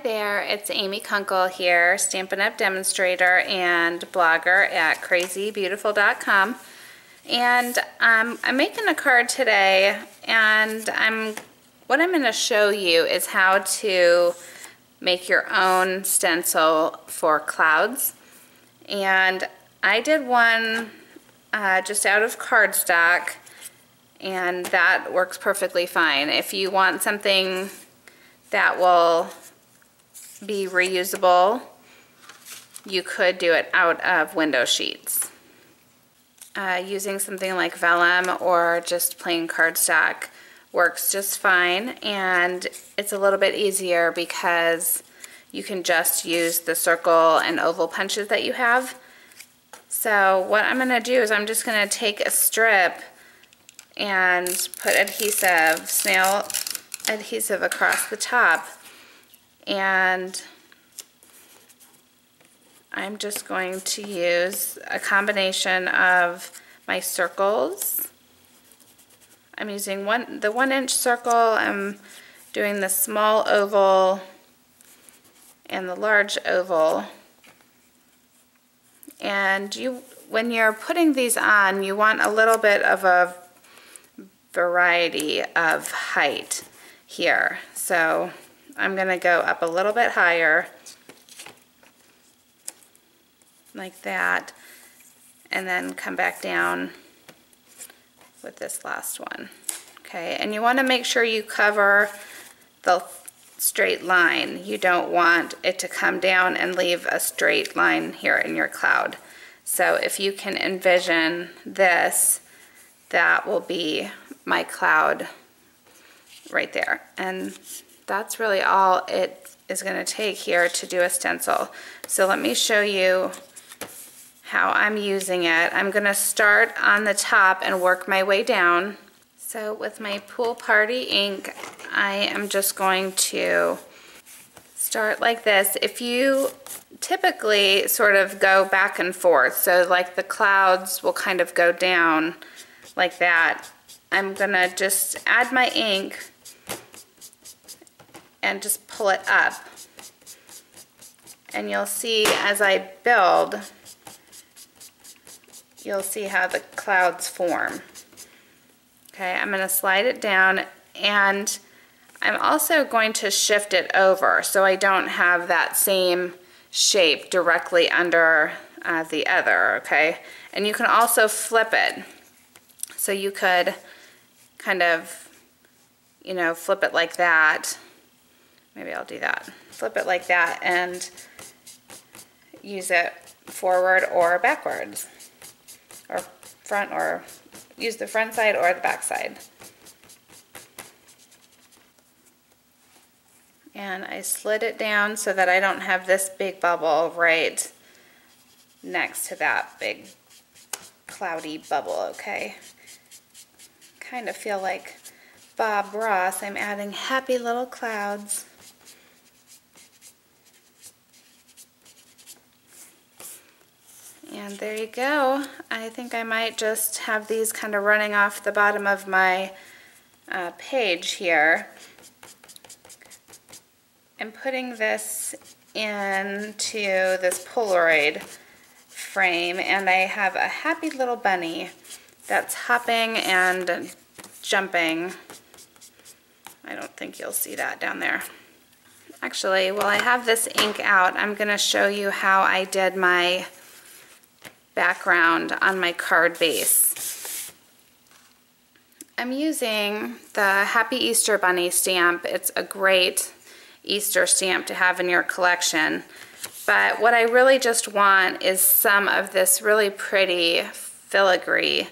there, it's Amy Kunkel here, Stampin' Up! Demonstrator and blogger at crazybeautiful.com. And I'm making a card today, and what I'm going to show you is how to make your own stencil for clouds. And I did one just out of cardstock, and that works perfectly fine. If you want something that will be reusable, you could do it out of window sheets. Using something like vellum or just plain cardstock works just fine, and it's a little bit easier because you can just use the circle and oval punches that you have. So what I'm going to do is I'm just going to take a strip and put adhesive, snail adhesive across the top, and I'm just going to use a combination of my circles. I'm using the 1-inch circle, I'm doing the small oval and the large oval. And when you're putting these on, you want a little bit of a variety of height here. So I'm going to go up a little bit higher, like that, and then come back down with this last one. Okay, and you want to make sure you cover the straight line. You don't want it to come down and leave a straight line here in your cloud. So if you can envision this, that will be my cloud right there. And that's really all it is going to take here to do a stencil. So let me show you how I'm using it. I'm going to start on the top and work my way down. So with my Pool Party ink, I am just going to start like this. If you typically sort of go back and forth, so like the clouds will kind of go down like that, I'm going to just add my ink and just pull it up. And you'll see as I build, you'll see how the clouds form. Okay, I'm going to slide it down, and I'm also going to shift it over so I don't have that same shape directly under the other, okay? And you can also flip it. So you could kind of, you know, flip it like that. Maybe I'll do that. Flip it like that and use it forward or backwards, or front, or use the front side or the back side. And I slid it down so that I don't have this big bubble right next to that big cloudy bubble, okay? Kind of feel like Bob Ross. I'm adding happy little clouds. And there you go. I think I might just have these kind of running off the bottom of my page here. I'm putting this into this Polaroid frame, and I have a happy little bunny that's hopping and jumping. I don't think you'll see that down there. Actually, while I have this ink out, I'm going to show you how I did my background on my card base. I'm using the Happy Easter Bunny stamp. It's a great Easter stamp to have in your collection. But what I really just want is some of this really pretty filigree.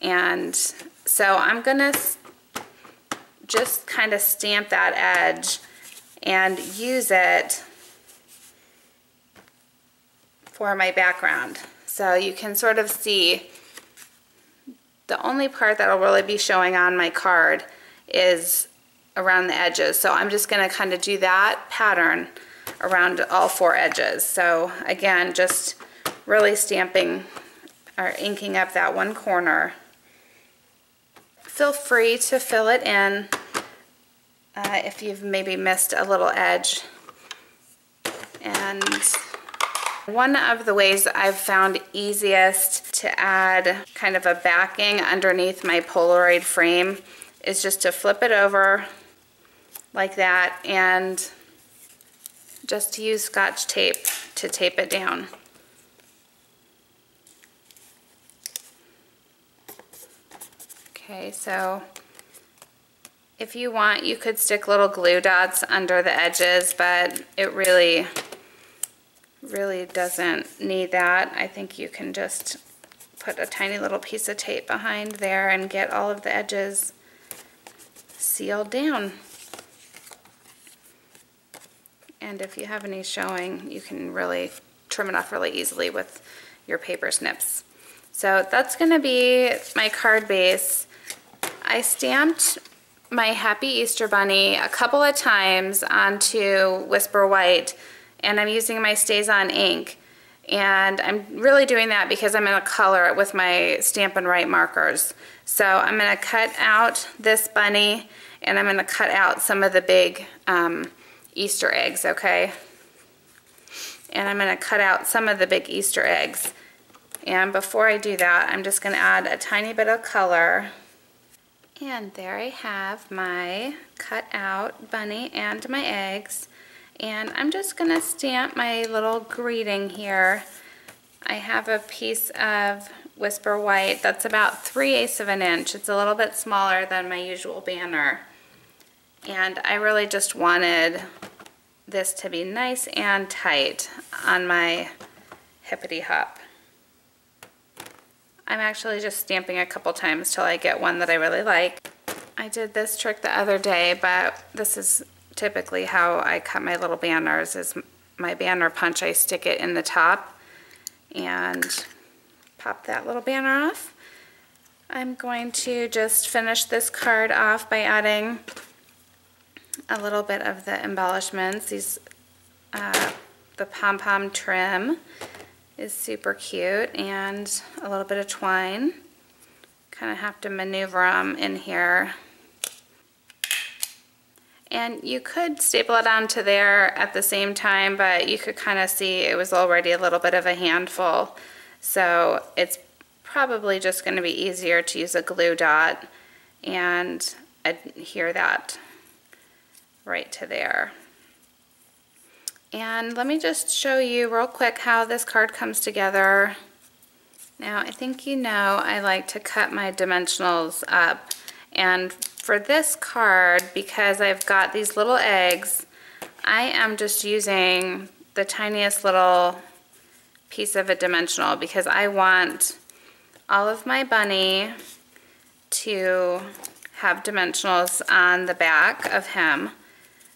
And so I'm gonna just kind of stamp that edge and use it for my background. So you can sort of see the only part that will really be showing on my card is around the edges. So I'm just going to kind of do that pattern around all 4 edges. So again, just really stamping or inking up that one corner. Feel free to fill it in if you've maybe missed a little edge. And one of the ways I've found easiest to add kind of a backing underneath my Polaroid frame is just to flip it over like that and just use Scotch tape to tape it down. Okay, so if you want, you could stick little glue dots under the edges, but it really doesn't need that. I think you can just put a tiny little piece of tape behind there and get all of the edges sealed down. And if you have any showing, you can really trim it off really easily with your paper snips. So that's going to be my card base. I stamped my Happy Easter Bunny a couple of times onto Whisper White, and I'm using my StazOn ink. And I'm really doing that because I'm going to color it with my Stampin' Write markers. So I'm going to cut out this bunny, and I'm going to cut out some of the big Easter eggs, okay? And I'm going to cut out some of the big Easter eggs. And before I do that, I'm just going to add a tiny bit of color. And there I have my cut out bunny and my eggs. And I'm just going to stamp my little greeting here. I have a piece of Whisper White that's about 3/8 of an inch. It's a little bit smaller than my usual banner. And I really just wanted this to be nice and tight on my hippity hop. I'm actually just stamping a couple times till I get one that I really like. I did this trick the other day, but this is typically how I cut my little banners. Is my banner punch, I stick it in the top and pop that little banner off. I'm going to just finish this card off by adding a little bit of the embellishments. These, the pom-pom trim is super cute, and a little bit of twine. Kind of have to maneuver them in here. And you could staple it onto there at the same time, but you could kind of see it was already a little bit of a handful. So it's probably just going to be easier to use a glue dot and adhere that right to there. And let me just show you real quick how this card comes together. Now, I think you know I like to cut my dimensionals up, and for this card, because I've got these little eggs, I am just using the tiniest little piece of a dimensional because I want all of my bunny to have dimensionals on the back of him.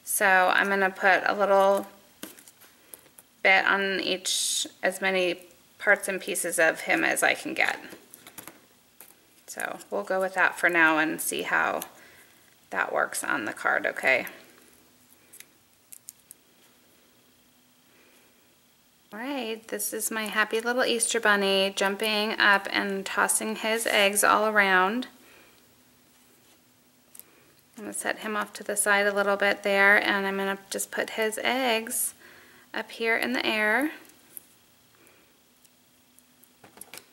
So I'm going to put a little bit on each, as many parts and pieces of him as I can get. So we'll go with that for now and see how that works on the card, okay? Alright, this is my happy little Easter bunny jumping up and tossing his eggs all around. I'm going to set him off to the side a little bit there, and I'm going to just put his eggs up here in the air.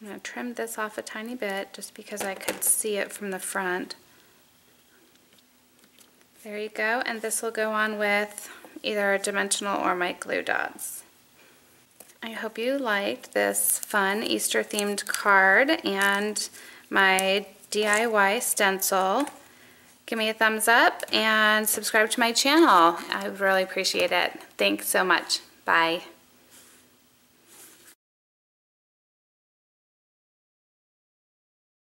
I'm going to trim this off a tiny bit just because I could see it from the front. There you go, and this will go on with either a dimensional or my glue dots. I hope you liked this fun Easter themed card and my DIY stencil. Give me a thumbs up and subscribe to my channel. I would really appreciate it. Thanks so much. Bye.